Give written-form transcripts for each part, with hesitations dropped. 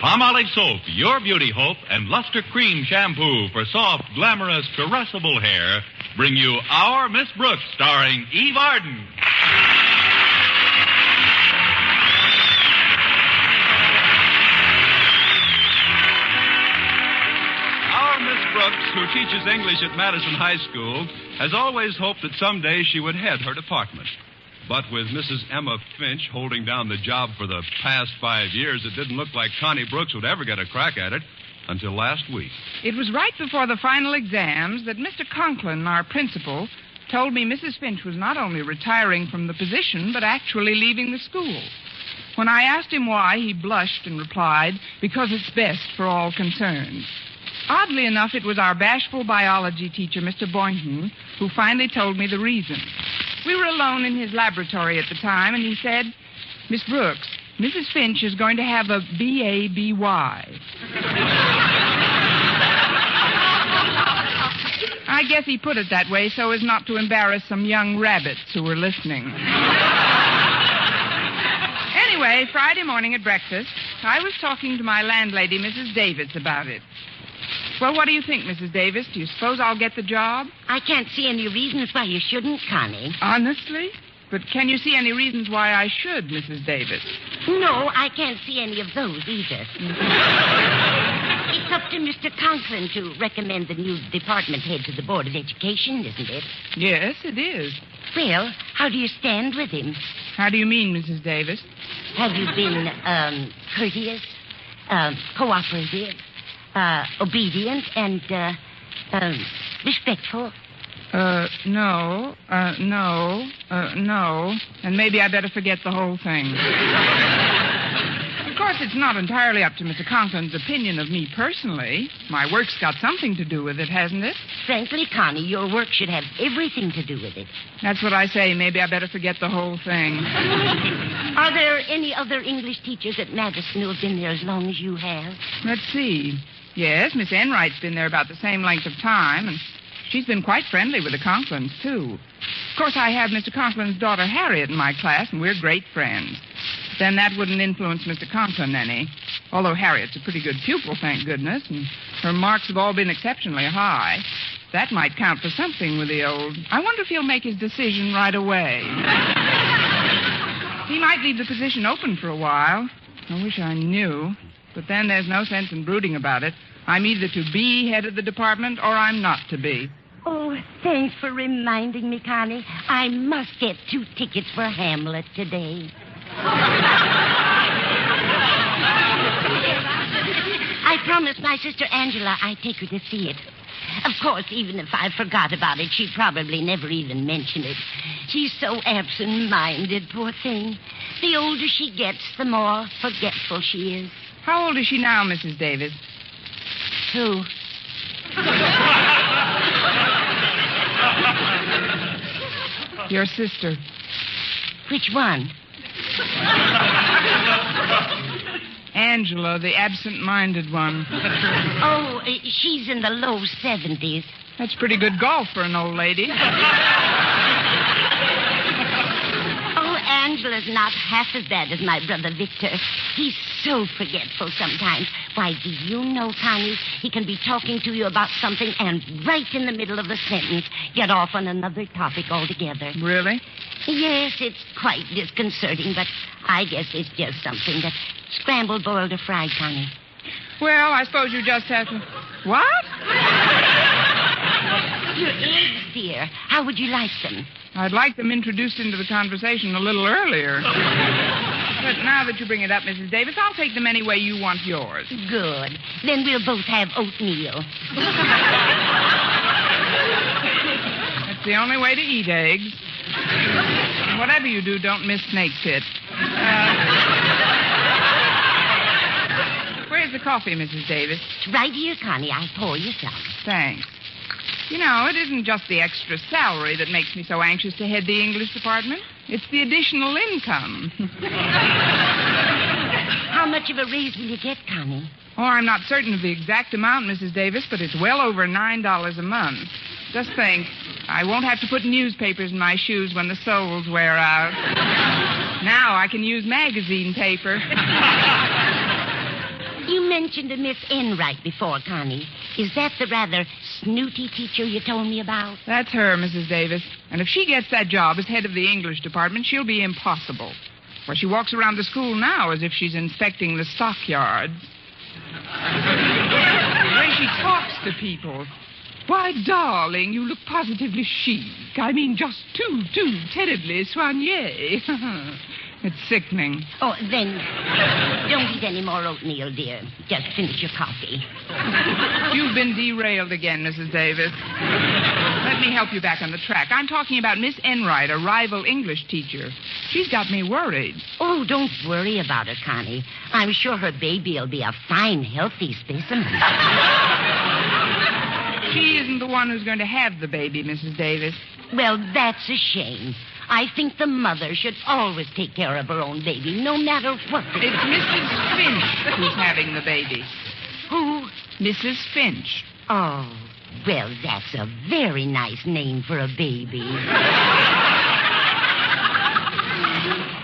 Palmolive Soap, your beauty hope, and Luster Cream Shampoo for soft, glamorous, caressable hair bring you Our Miss Brooks, starring Eve Arden. Our Miss Brooks, who teaches English at Madison High School, has always hoped that someday she would head her department. But with Mrs. Emma Finch holding down the job for the past 5 years, it didn't look like Connie Brooks would ever get a crack at it until last week. It was right before the final exams that Mr. Conklin, our principal, told me Mrs. Finch was not only retiring from the position, but actually leaving the school. When I asked him why, he blushed and replied, because it's best for all concerned. Oddly enough, it was our bashful biology teacher, Mr. Boynton, who finally told me the reason. We were alone in his laboratory at the time, and he said, Miss Brooks, Mrs. Finch is going to have a B.A.B.Y. I guess he put it that way so as not to embarrass some young rabbits who were listening. Anyway, Friday morning at breakfast, I was talking to my landlady, Mrs. Davis, about it. Well, what do you think, Mrs. Davis? Do you suppose I'll get the job? I can't see any reasons why you shouldn't, Connie. Honestly? But can you see any reasons why I should, Mrs. Davis? No, I can't see any of those either. It's up to Mr. Conklin to recommend the new department head to the Board of Education, isn't it? Yes, it is. Well, how do you stand with him? How do you mean, Mrs. Davis? Have you been, courteous, cooperative, obedient, and, respectful? No. And maybe I better forget the whole thing. Of course, it's not entirely up to Mr. Conklin's opinion of me personally. My work's got something to do with it, hasn't it? Frankly, Connie, your work should have everything to do with it. That's what I say. Maybe I better forget the whole thing. Are there any other English teachers at Madison who have been there as long as you have? Let's see. Yes, Miss Enright's been there about the same length of time, and she's been quite friendly with the Conklins, too. Of course, I have Mr. Conklin's daughter, Harriet, in my class, and we're great friends. But then that wouldn't influence Mr. Conklin any. Although Harriet's a pretty good pupil, thank goodness, and her marks have all been exceptionally high. That might count for something with the old... I wonder if he'll make his decision right away. He might leave the position open for a while. I wish I knew. But then there's no sense in brooding about it. I'm either to be head of the department or I'm not to be. Oh, thanks for reminding me, Connie. I must get 2 tickets for Hamlet today. I promised my sister Angela I'd take her to see it. Of course, even if I forgot about it, she'd probably never even mention it. She's so absent-minded, poor thing. The older she gets, the more forgetful she is. How old is she now, Mrs. Davis? Who? Your sister. Which one? Angela, the absent-minded one. Oh, she's in the low 70s. That's pretty good golf for an old lady. Oh, Angela's not half as bad as my brother Victor. He's so forgetful sometimes. Why, do you know, Connie, he can be talking to you about something and right in the middle of the sentence get off on another topic altogether. Really? Yes, it's quite disconcerting, but I guess it's just something that scrambled, boiled, or fried, Connie. Well, I suppose you just have to... What? Your eggs, dear. How would you like them? I'd like them introduced into the conversation a little earlier. But now that you bring it up, Mrs. Davis, I'll take them any way you want yours. Good. Then we'll both have oatmeal. That's the only way to eat eggs. And whatever you do, don't miss snake pit. Where's the coffee, Mrs. Davis? It's right here, Connie. I'll pour you some. Thanks. You know, it isn't just the extra salary that makes me so anxious to head the English department. It's the additional income. How much of a raise will you get, Connie? Oh, I'm not certain of the exact amount, Mrs. Davis, but it's well over $9 a month. Just think, I won't have to put newspapers in my shoes when the soles wear out. Now I can use magazine paper. You mentioned a Miss Enright before, Connie. Is that the rather snooty teacher you told me about? That's her, Mrs. Davis. And if she gets that job as head of the English department, she'll be impossible. For she walks around the school now as if she's inspecting the stockyards. The way she talks to people. Why, darling, you look positively chic. I mean, just too terribly soigné. It's sickening. Oh, then don't eat any more oatmeal, dear. Just finish your coffee. You've been derailed again, Mrs. Davis. Let me help you back on the track. I'm talking about Miss Enright, a rival English teacher. She's got me worried. Oh, don't worry about her, Connie. I'm sure her baby will be a fine, healthy specimen. She isn't the one who's going to have the baby, Mrs. Davis. Well, that's a shame. I think the mother should always take care of her own baby, no matter what. It's Mrs. Finch who's having the baby. Who? Mrs. Finch. Oh, well, that's a very nice name for a baby.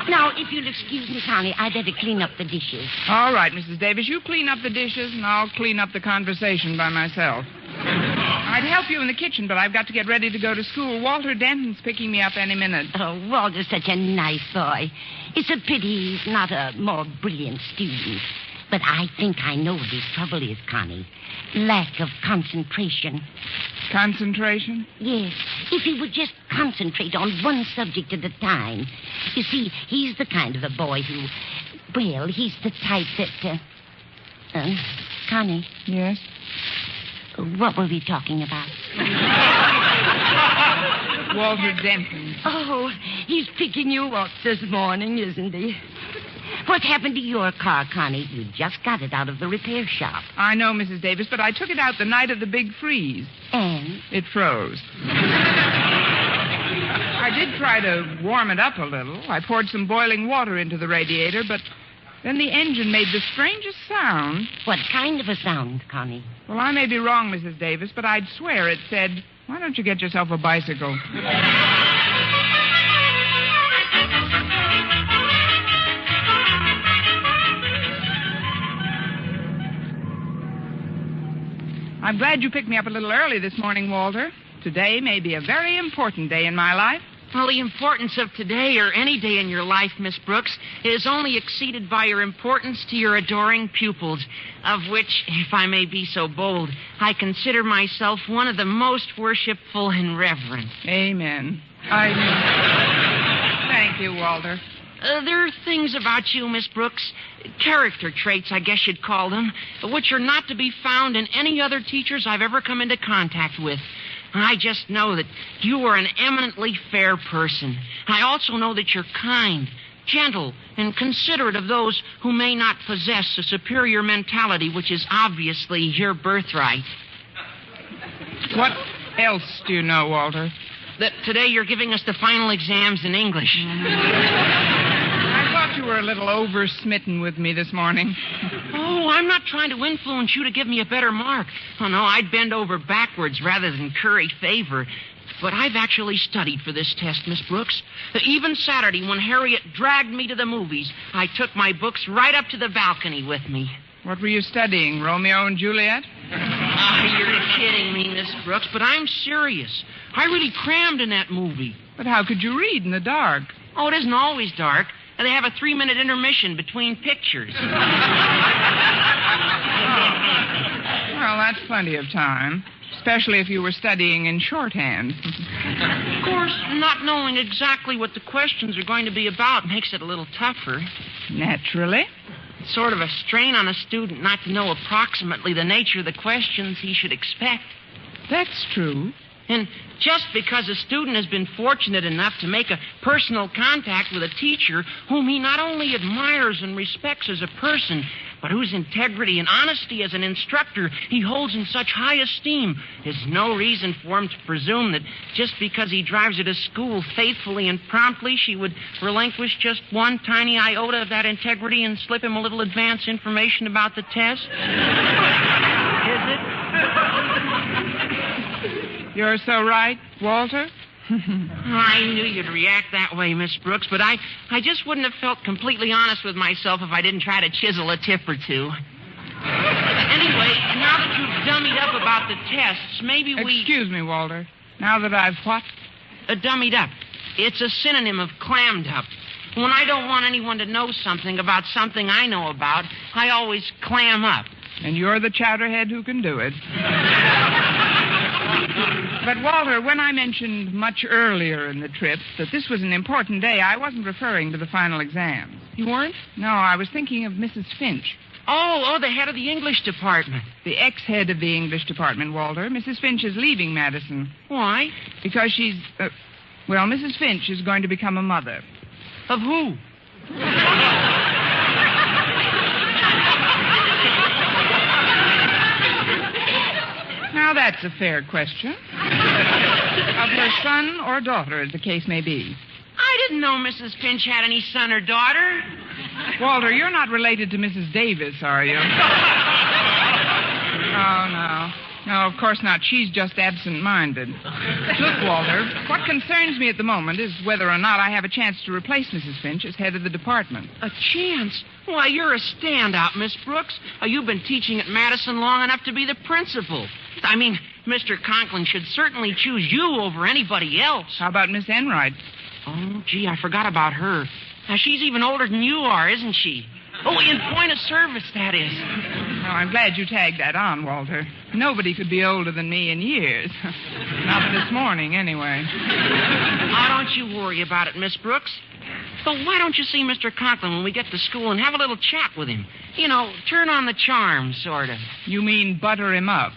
Now, if you'll excuse me, Connie, I'd better clean up the dishes. All right, Mrs. Davis, you clean up the dishes, and I'll clean up the conversation by myself. I'd help you in the kitchen, but I've got to get ready to go to school. Walter Denton's picking me up any minute. Oh, Walter's such a nice boy. It's a pity he's not a more brilliant student. But I think I know what his trouble is, Connie. Lack of concentration. Concentration? Yes. If he would just concentrate on one subject at a time. You see, he's the kind of a boy who... Well, he's the type that... Connie? Yes? What were we talking about? Walter Denton. Oh, he's picking you up this morning, isn't he? What happened to your car, Connie? You just got it out of the repair shop. I know, Mrs. Davis, but I took it out the night of the big freeze. And? It froze. I did try to warm it up a little. I poured some boiling water into the radiator, but then the engine made the strangest sound. What kind of a sound, Connie? Well, I may be wrong, Mrs. Davis, but I'd swear it said, "Why don't you get yourself a bicycle?" I'm glad you picked me up a little early this morning, Walter. Today may be a very important day in my life. Well, the importance of today or any day in your life, Miss Brooks, is only exceeded by your importance to your adoring pupils, of which, if I may be so bold, I consider myself one of the most worshipful and reverent. Amen. Thank you, Walter. There are things about you, Miss Brooks, character traits, I guess you'd call them, which are not to be found in any other teachers I've ever come into contact with. I just know that you are an eminently fair person. I also know that you're kind, gentle, and considerate of those who may not possess a superior mentality, which is obviously your birthright. What else do you know, Walter? That today you're giving us the final exams in English. I thought you were a little over-smitten with me this morning. Oh, I'm not trying to influence you to give me a better mark. Oh, no, I'd bend over backwards rather than curry favor. But I've actually studied for this test, Miss Brooks. Even Saturday, when Harriet dragged me to the movies, I took my books right up to the balcony with me. What were you studying, Romeo and Juliet? You're kidding me, Miss Brooks, but I'm serious. I really crammed in that movie. But how could you read in the dark? Oh, it isn't always dark. They have a 3-minute intermission between pictures. Well, that's plenty of time, especially if you were studying in shorthand. Of course, not knowing exactly what the questions are going to be about makes it a little tougher. Naturally. It's sort of a strain on a student not to know approximately the nature of the questions he should expect. That's true. And just because a student has been fortunate enough to make a personal contact with a teacher whom he not only admires and respects as a person, but whose integrity and honesty as an instructor he holds in such high esteem, is no reason for him to presume that just because he drives her to school faithfully and promptly, she would relinquish just one tiny iota of that integrity and slip him a little advance information about the test. Is it? You're so right, Walter. I knew you'd react that way, Miss Brooks, but I just wouldn't have felt completely honest with myself if I didn't try to chisel a tip or two. Anyway, now that you've dummied up about the tests, maybe we... Excuse me, Walter. Now that I've what? Dummied up. It's a synonym of clammed up. When I don't want anyone to know something about something I know about, I always clam up. And you're the chowderhead who can do it. But, Walter, when I mentioned much earlier in the trip that this was an important day, I wasn't referring to the final exams. You weren't? No, I was thinking of Mrs. Finch. Oh, the head of the English department. The ex-head of the English department, Walter. Mrs. Finch is leaving Madison. Why? Because she's... Mrs. Finch is going to become a mother. Of who? Now, that's a fair question. Of her son or daughter, as the case may be. I didn't know Mrs. Finch had any son or daughter. Walter, you're not related to Mrs. Davis, are you? Oh, no. No, of course not. She's just absent-minded. Look, Walter, what concerns me at the moment is whether or not I have a chance to replace Mrs. Finch as head of the department. A chance? Why, you're a standout, Miss Brooks. You've been teaching at Madison long enough to be the principal. I mean, Mr. Conklin should certainly choose you over anybody else. How about Miss Enright? Oh, gee, I forgot about her. Now, she's even older than you are, isn't she? Oh, in point of service, that is. Oh, I'm glad you tagged that on, Walter. Nobody could be older than me in years. Not this morning, anyway. Oh, don't you worry about it, Miss Brooks. But why don't you see Mr. Conklin when we get to school and have a little chat with him? You know, turn on the charm, sort of. You mean butter him up?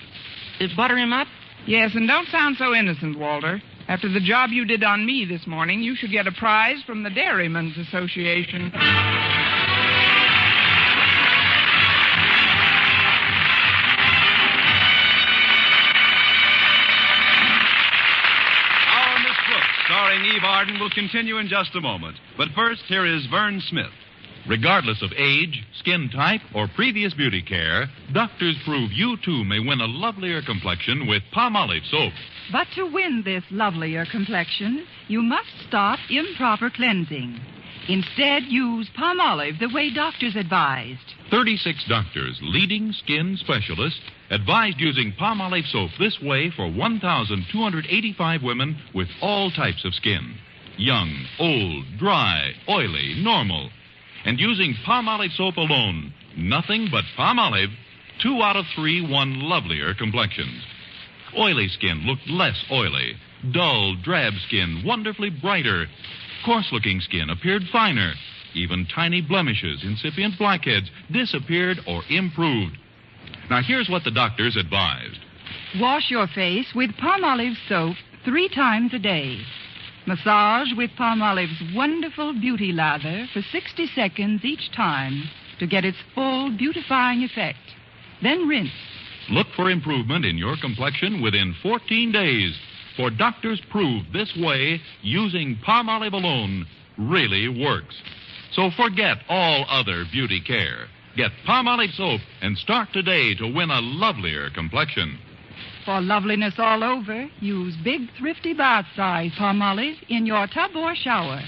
Butter him up? Yes, and don't sound so innocent, Walter. After the job you did on me this morning, you should get a prize from the Dairymen's Association. Starring Eve Arden will continue in just a moment. But first, here is Vern Smith. Regardless of age, skin type, or previous beauty care, doctors prove you, too, may win a lovelier complexion with Palmolive soap. But to win this lovelier complexion, you must stop improper cleansing. Instead, use Palmolive the way doctors advised. 36 doctors, leading skin specialists, advised using Palmolive soap this way for 1,285 women with all types of skin. Young, old, dry, oily, normal. And using Palmolive soap alone, nothing but Palmolive, 2 out of 3 won lovelier complexions. Oily skin looked less oily. Dull, drab skin wonderfully brighter. Coarse-looking skin appeared finer. Even tiny blemishes, incipient blackheads, disappeared or improved. Now, here's what the doctors advised. Wash your face with Palmolive soap 3 times a day. Massage with Palmolive's wonderful beauty lather for 60 seconds each time to get its full beautifying effect. Then rinse. Look for improvement in your complexion within 14 days. For doctors prove this way, using Palmolive alone really works. So forget all other beauty care. Get Palmolive soap and start today to win a lovelier complexion. For loveliness all over, use big, thrifty bath-size Palmolive in your tub or shower.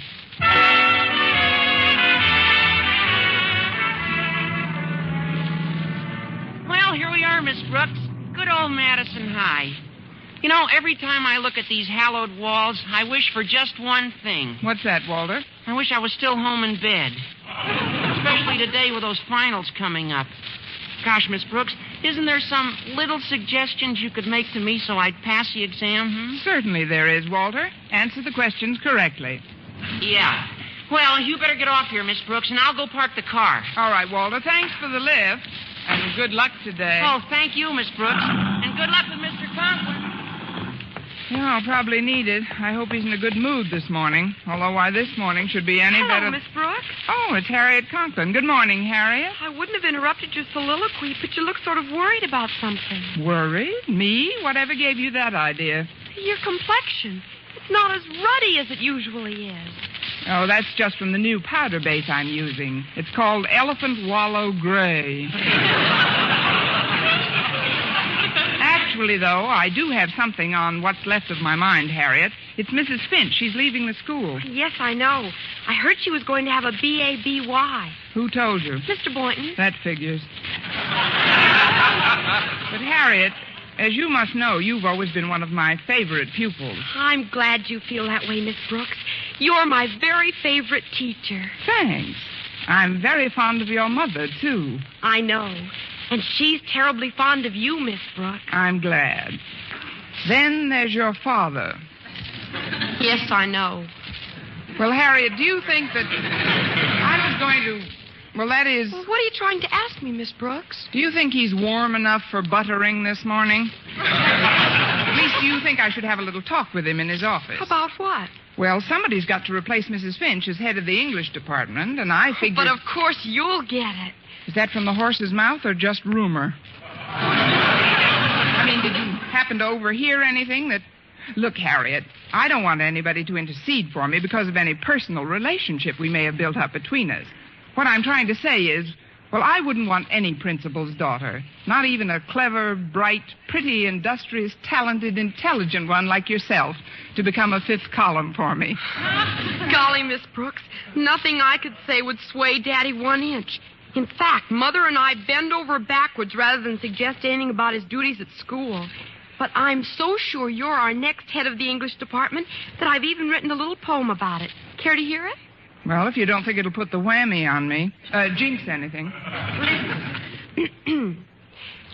Well, here we are, Miss Brooks. Good old Madison High. You know, every time I look at these hallowed walls, I wish for just one thing. What's that, Walter? I wish I was still home in bed. Especially today with those finals coming up. Gosh, Miss Brooks, isn't there some little suggestions you could make to me so I'd pass the exam? Certainly there is, Walter. Answer the questions correctly. Yeah. Well, you better get off here, Miss Brooks, and I'll go park the car. All right, Walter. Thanks for the lift. And good luck today. Oh, thank you, Miss Brooks. And good luck with Mr. Conklin. Yeah, I'll probably need it. I hope he's in a good mood this morning. Although why this morning should be any better... Hello, Miss Brooks. Oh, it's Harriet Conklin. Good morning, Harriet. I wouldn't have interrupted your soliloquy, but you look sort of worried about something. Worried? Me? Whatever gave you that idea? Your complexion. It's not as ruddy as it usually is. Oh, that's just from the new powder base I'm using. It's called Elephant Wallow Gray. Actually, though, I do have something on what's left of my mind, Harriet. It's Mrs. Finch. She's leaving the school. Yes, I know. I heard she was going to have a B.A.B.Y. Who told you? Mr. Boynton. That figures. But, Harriet, as you must know, you've always been one of my favorite pupils. I'm glad you feel that way, Miss Brooks. You're my very favorite teacher. Thanks. I'm very fond of your mother, too. I know. And she's terribly fond of you, Miss Brooks. I'm glad. Then there's your father. Yes, I know. Well, Harriet, do you think that I was going to... Well, that is... Well, what are you trying to ask me, Miss Brooks? Do you think he's warm enough for buttering this morning? At least, do you think I should have a little talk with him in his office? About what? Well, somebody's got to replace Mrs. Finch as head of the English department, and I figured... But of course you'll get it. Is that from the horse's mouth or just rumor? I mean, did you happen to overhear anything that... Look, Harriet, I don't want anybody to intercede for me because of any personal relationship we may have built up between us. What I'm trying to say is, well, I wouldn't want any principal's daughter, not even a clever, bright, pretty, industrious, talented, intelligent one like yourself, to become a fifth column for me. Golly, Miss Brooks, nothing I could say would sway Daddy 1 inch. In fact, Mother and I bend over backwards rather than suggest anything about his duties at school. But I'm so sure you're our next head of the English department that I've even written a little poem about it. Care to hear it? Well, if you don't think it'll put the whammy on me. Jinx anything. Listen.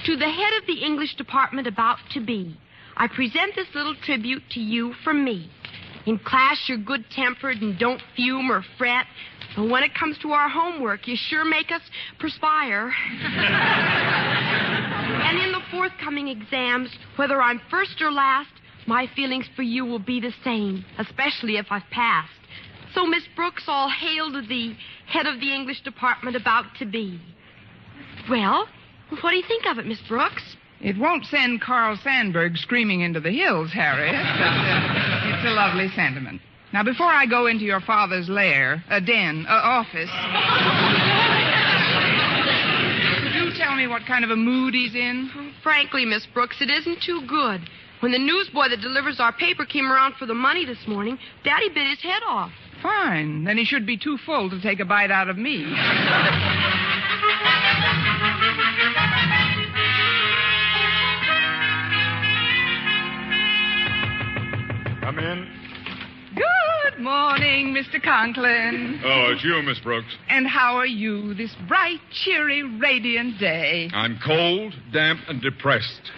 To the head of the English department about to be, I present this little tribute to you from me. In class, you're good-tempered and don't fume or fret. But when it comes to our homework, you sure make us perspire. And in the forthcoming exams, whether I'm first or last, my feelings for you will be the same, especially if I've passed. So, Miss Brooks, all hail to the head of the English department about to be. Well, what do you think of it, Miss Brooks? It won't send Carl Sandburg screaming into the hills, Harriet, but it's a lovely sentiment. Now, before I go into your father's lair, office, could you tell me what kind of a mood he's in? Frankly, Miss Brooks, it isn't too good. When the newsboy that delivers our paper came around for the money this morning, Daddy bit his head off. Fine. Then he should be too full to take a bite out of me. Come in. Good morning, Mr. Conklin. Oh, it's you, Miss Brooks. And how are you this bright, cheery, radiant day? I'm cold, damp, and depressed.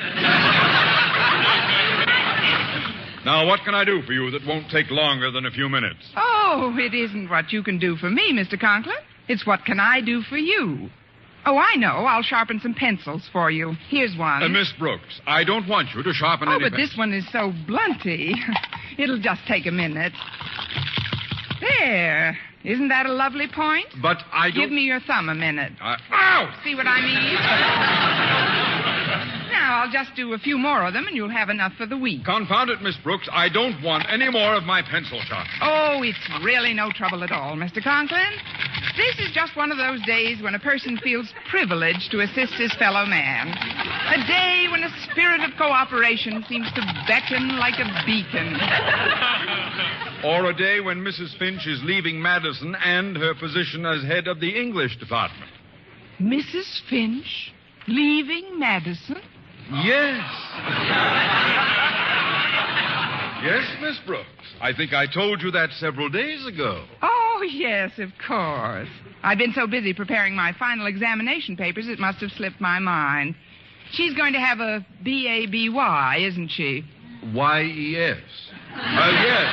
Now, what can I do for you that won't take longer than a few minutes? Oh, it isn't what you can do for me, Mr. Conklin. It's what can I do for you. Oh, I know. I'll sharpen some pencils for you. Here's one. Miss Brooks, I don't want you to sharpen any but this one is so blunty. It'll just take a minute. There. Isn't that a lovely point? But I don't... Give me your thumb a minute. Ow! See what I mean? Now, I'll just do a few more of them, and you'll have enough for the week. Confound it, Miss Brooks. I don't want any more of my pencil sharpening. Oh, it's really no trouble at all, Mr. Conklin. This is just one of those days when a person feels privileged to assist his fellow man. A day when a spirit of cooperation seems to beckon like a beacon. Or a day when Mrs. Finch is leaving Madison and her position as head of the English department. Mrs. Finch leaving Madison? Yes. Yes, Miss Brooks. I think I told you that several days ago. Oh, yes, of course. I've been so busy preparing my final examination papers, it must have slipped my mind. She's going to have a B.A.B.Y., isn't she? Y.E.S. Yes.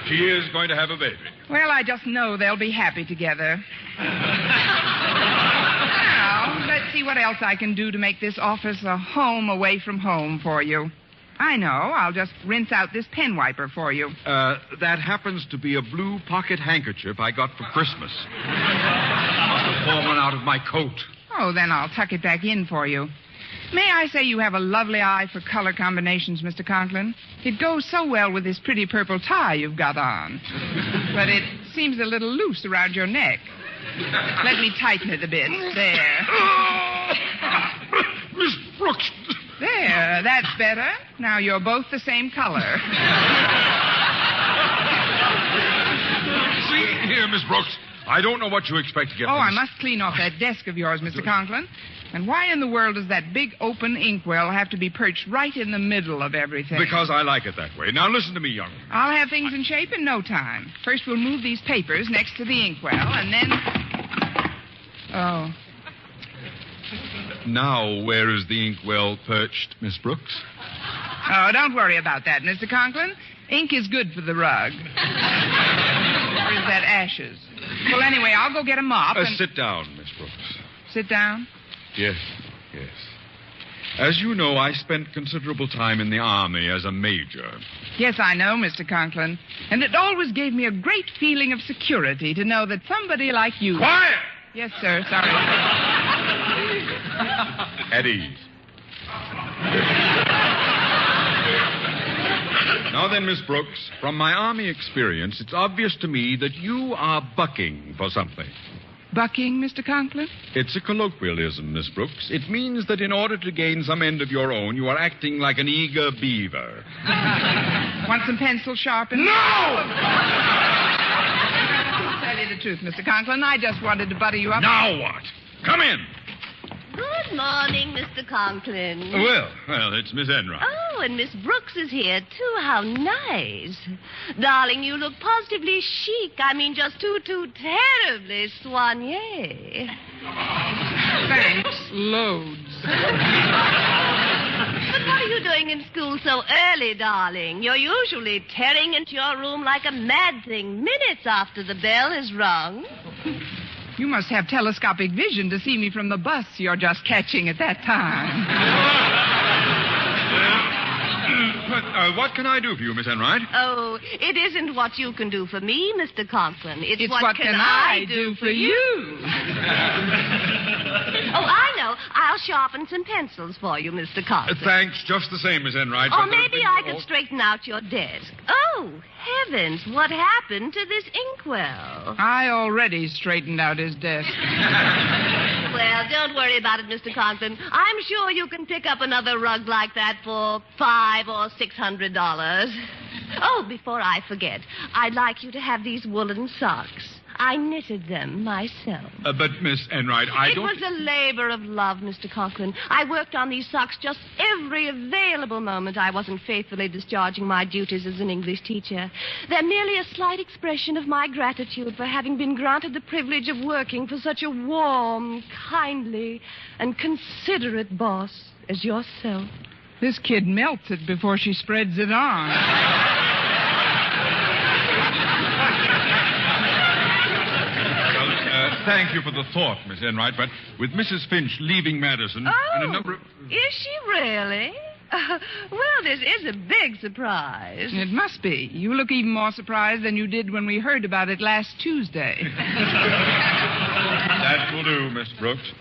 She is going to have a baby. Well, I just know they'll be happy together. Now, let's see what else I can do to make this office a home away from home for you. I know. I'll just rinse out this pen wiper for you. That happens to be a blue pocket handkerchief I got for Christmas. Must have fallen out of my coat. Oh, then I'll tuck it back in for you. May I say you have a lovely eye for color combinations, Mr. Conklin? It goes so well with this pretty purple tie you've got on. But it seems a little loose around your neck. Let me tighten it a bit. There. Miss Brooks. There, that's better. Now you're both the same color. See here, Miss Brooks. I don't know what you expect to get Oh, from I this. must clean off that desk of yours, Mr. Conklin. And why in the world does that big open inkwell have to be perched right in the middle of everything? Because I like it that way. Now, listen to me, young. I'll have things in shape in no time. First, we'll move these papers next to the inkwell, and then... Oh. Now, where is the inkwell perched, Miss Brooks? Oh, don't worry about that, Mr. Conklin. Ink is good for the rug. Or is that ashes? Well, anyway, I'll go get a mop and... Sit down, Miss Brooks. Sit down? Yes. As you know, I spent considerable time in the Army as a major. Yes, I know, Mr. Conklin. And it always gave me a great feeling of security to know that somebody like you... Quiet! Yes, sir. Sorry. At ease. Now then, Miss Brooks, from my Army experience, it's obvious to me that you are bucking for something. Bucking, Mr. Conklin? It's a colloquialism, Miss Brooks. It means that in order to gain some end of your own, you are acting like an eager beaver. Want some pencil sharpened? No! Tell you the truth, Mr. Conklin, I just wanted to butter you up. Now what? Come in. Good morning, Mr. Conklin. Well, it's Miss Enright. Oh, and Miss Brooks is here, too. How nice. Darling, you look positively chic. I mean, just too terribly soigné. Thanks, loads. But what are you doing in school so early, darling? You're usually tearing into your room like a mad thing minutes after the bell is rung. You must have telescopic vision to see me from the bus you're just catching at that time. What can I do for you, Miss Enright? Oh, it isn't what you can do for me, Mr. Conklin. It's what can I do for you? Oh, I know. I'll sharpen some pencils for you, Mr. Conklin. Thanks, just the same, Miss Enright. Or but maybe I could straighten out your desk. Oh, heavens, what happened to this inkwell? I already straightened out his desk. Well, don't worry about it, Mr. Conklin. I'm sure you can pick up another rug like that for $500 or $600. Oh, before I forget, I'd like you to have these woolen socks. I knitted them myself. But, Miss Enright, It was a labor of love, Mr. Conklin. I worked on these socks just every available moment I wasn't faithfully discharging my duties as an English teacher. They're merely a slight expression of my gratitude for having been granted the privilege of working for such a warm, kindly, and considerate boss as yourself. This kid melts it before she spreads it on. Thank you for the thought, Miss Enright, but with Mrs. Finch leaving Madison and a number of... Is she really? Well, this is a big surprise. It must be. You look even more surprised than you did when we heard about it last Tuesday. That will do, Miss Brooks.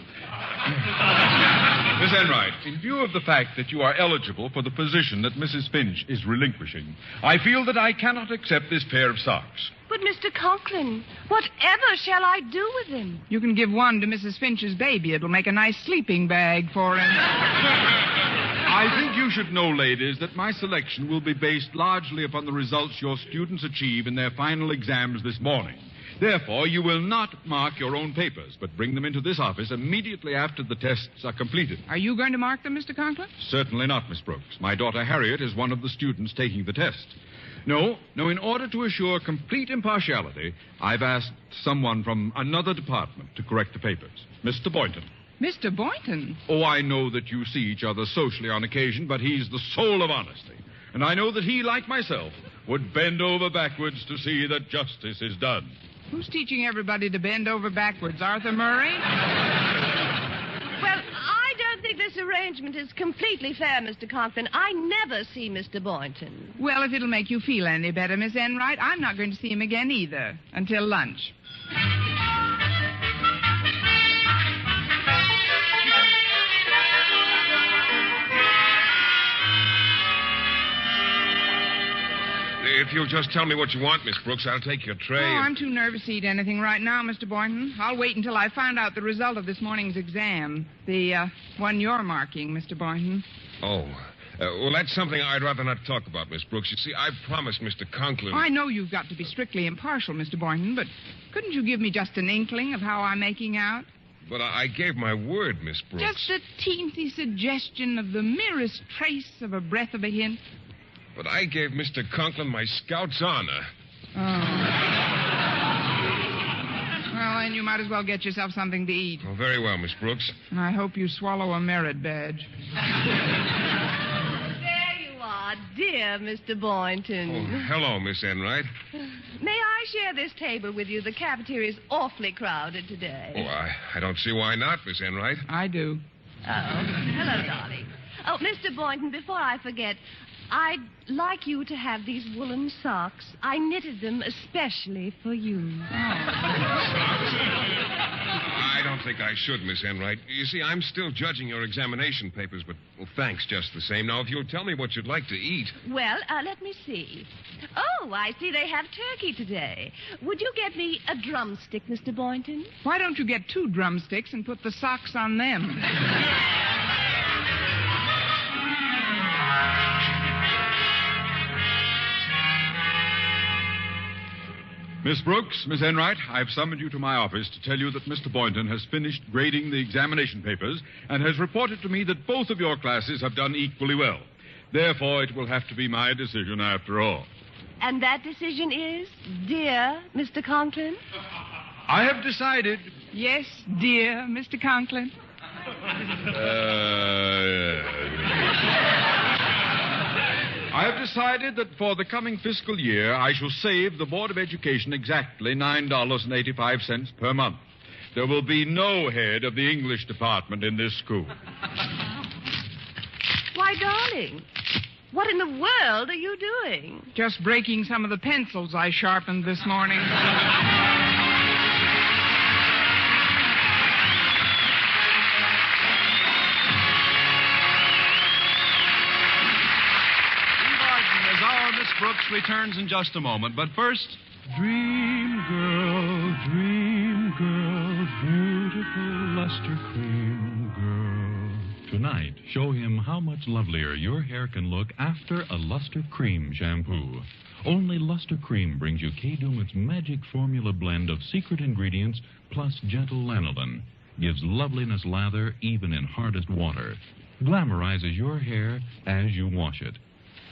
Miss Enright, in view of the fact that you are eligible for the position that Mrs. Finch is relinquishing, I feel that I cannot accept this pair of socks. But, Mr. Conklin, whatever shall I do with them? You can give one to Mrs. Finch's baby. It'll make a nice sleeping bag for him. I think you should know, ladies, that my selection will be based largely upon the results your students achieve in their final exams this morning. Therefore, you will not mark your own papers, but bring them into this office immediately after the tests are completed. Are you going to mark them, Mr. Conklin? Certainly not, Miss Brooks. My daughter Harriet is one of the students taking the test. No, in order to assure complete impartiality, I've asked someone from another department to correct the papers. Mr. Boynton. Mr. Boynton? Oh, I know that you see each other socially on occasion, but he's the soul of honesty. And I know that he, like myself, would bend over backwards to see that justice is done. Who's teaching everybody to bend over backwards? Arthur Murray? Well, I don't think this arrangement is completely fair, Mr. Conklin. I never see Mr. Boynton. Well, if it'll make you feel any better, Miss Enright, I'm not going to see him again either. Until lunch. If you'll just tell me what you want, Miss Brooks, I'll take your tray. Oh, I'm too nervous to eat anything right now, Mr. Boynton. I'll wait until I find out the result of this morning's exam. The one you're marking, Mr. Boynton. Oh, Well, that's something I'd rather not talk about, Miss Brooks. You see, I promised Mr. Conklin... I know you've got to be strictly impartial, Mr. Boynton, but couldn't you give me just an inkling of how I'm making out? But I gave my word, Miss Brooks. Just a teensy suggestion of the merest trace of a breath of a hint. But I gave Mr. Conklin my scout's honor. Well, then you might as well get yourself something to eat. Oh, very well, Miss Brooks. And I hope you swallow a merit badge. There you are, dear Mr. Boynton. Oh, hello, Miss Enright. May I share this table with you? The cafeteria is awfully crowded today. Oh, I don't see why not, Miss Enright. I do. Oh, hello, darling. Oh, Mr. Boynton, before I forget, I'd like you to have these woolen socks. I knitted them especially for you. I don't think I should, Miss Enright. You see, I'm still judging your examination papers, but well, thanks just the same. Now, if you'll tell me what you'd like to eat. Well, let me see. Oh, I see they have turkey today. Would you get me a drumstick, Mr. Boynton? Why don't you get 2 drumsticks and put the socks on them? Miss Brooks, Miss Enright, I've summoned you to my office to tell you that Mr. Boynton has finished grading the examination papers and has reported to me that both of your classes have done equally well. Therefore, it will have to be my decision after all. And that decision is, dear Mr. Conklin? I have decided... Yes, dear Mr. Conklin. I have decided that for the coming fiscal year, I shall save the Board of Education exactly $9.85 per month. There will be no head of the English department in this school. Why, darling, what in the world are you doing? Just breaking some of the pencils I sharpened this morning. Miss Brooks returns in just a moment, but first... Dream girl, beautiful luster cream girl. Tonight, show him how much lovelier your hair can look after a Luster Cream shampoo. Only Luster Cream brings you Kay Daumit's magic formula blend of secret ingredients plus gentle lanolin. Gives loveliness lather even in hardest water. Glamorizes your hair as you wash it.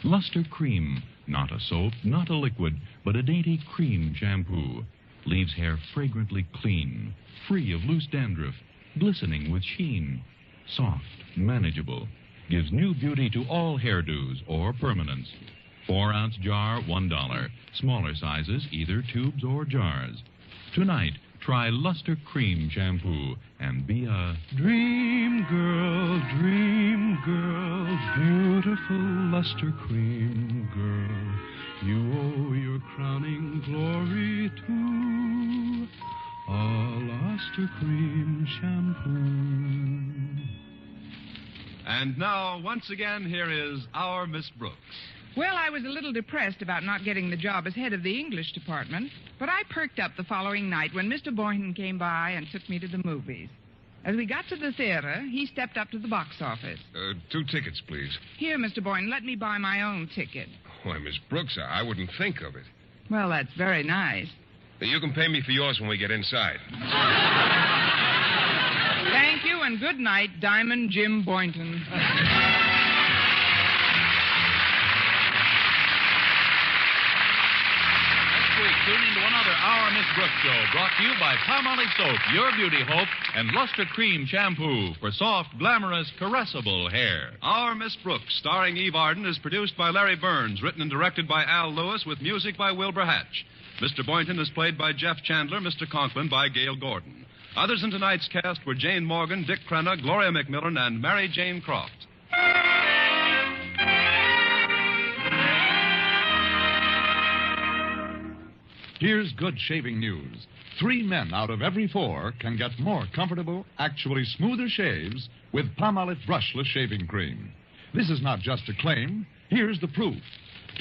Luster Cream, not a soap, not a liquid, but a dainty cream shampoo. Leaves hair fragrantly clean, free of loose dandruff, glistening with sheen. Soft, manageable. Gives new beauty to all hairdos or permanents. 4-ounce jar, $1. Smaller sizes, either tubes or jars. Tonight, try Luster Cream shampoo and be a dream girl, beautiful Luster Cream girl. You owe your crowning glory to a Luster Cream shampoo. And now, once again, here is our Miss Brooks. Well, I was a little depressed about not getting the job as head of the English department, but I perked up the following night when Mr. Boynton came by and took me to the movies. As we got to the theater, he stepped up to the box office. 2 tickets, please. Here, Mr. Boynton, let me buy my own ticket. Why, Miss Brooks, I wouldn't think of it. Well, that's very nice. You can pay me for yours when we get inside. Thank you, and good night, Diamond Jim Boynton. Tune in to another Our Miss Brooks show brought to you by Palmolive Soap, your beauty hope, and Luster Cream shampoo for soft, glamorous, caressable hair. Our Miss Brooks, starring Eve Arden, is produced by Larry Burns, written and directed by Al Lewis, with music by Wilbur Hatch. Mr. Boynton is played by Jeff Chandler, Mr. Conklin by Gale Gordon. Others in tonight's cast were Jane Morgan, Dick Crenna, Gloria McMillan, and Mary Jane Croft. Here's good shaving news. 3 men out of every 4 can get more comfortable, actually smoother shaves with Palmolive brushless shaving cream. This is not just a claim. Here's the proof.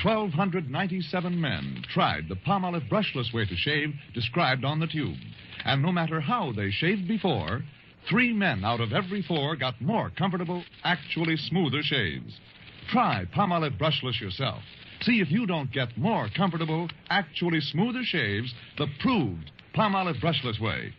1,297 men tried the Palmolive brushless way to shave described on the tube. And no matter how they shaved before, 3 men out of every 4 got more comfortable, actually smoother shaves. Try Palmolive Brushless yourself. See if you don't get more comfortable, actually smoother shaves the proved Palmolive Brushless way.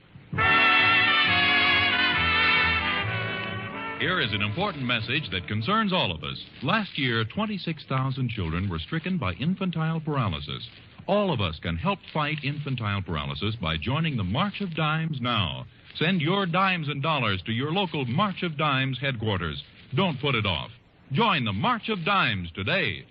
Here is an important message that concerns all of us. Last year, 26,000 children were stricken by infantile paralysis. All of us can help fight infantile paralysis by joining the March of Dimes now. Send your dimes and dollars to your local March of Dimes headquarters. Don't put it off. Join the March of Dimes today.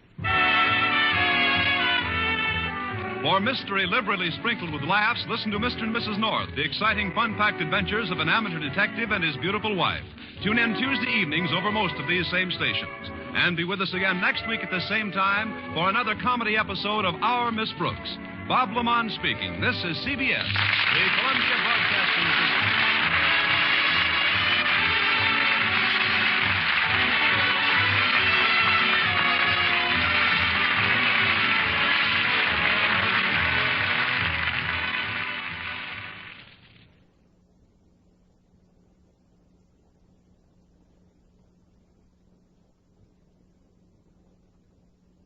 For mystery liberally sprinkled with laughs, listen to Mr. and Mrs. North, the exciting, fun-packed adventures of an amateur detective and his beautiful wife. Tune in Tuesday evenings over most of these same stations. And be with us again next week at the same time for another comedy episode of Our Miss Brooks. Bob Lamont speaking. This is CBS, the Columbia Broadcasting System.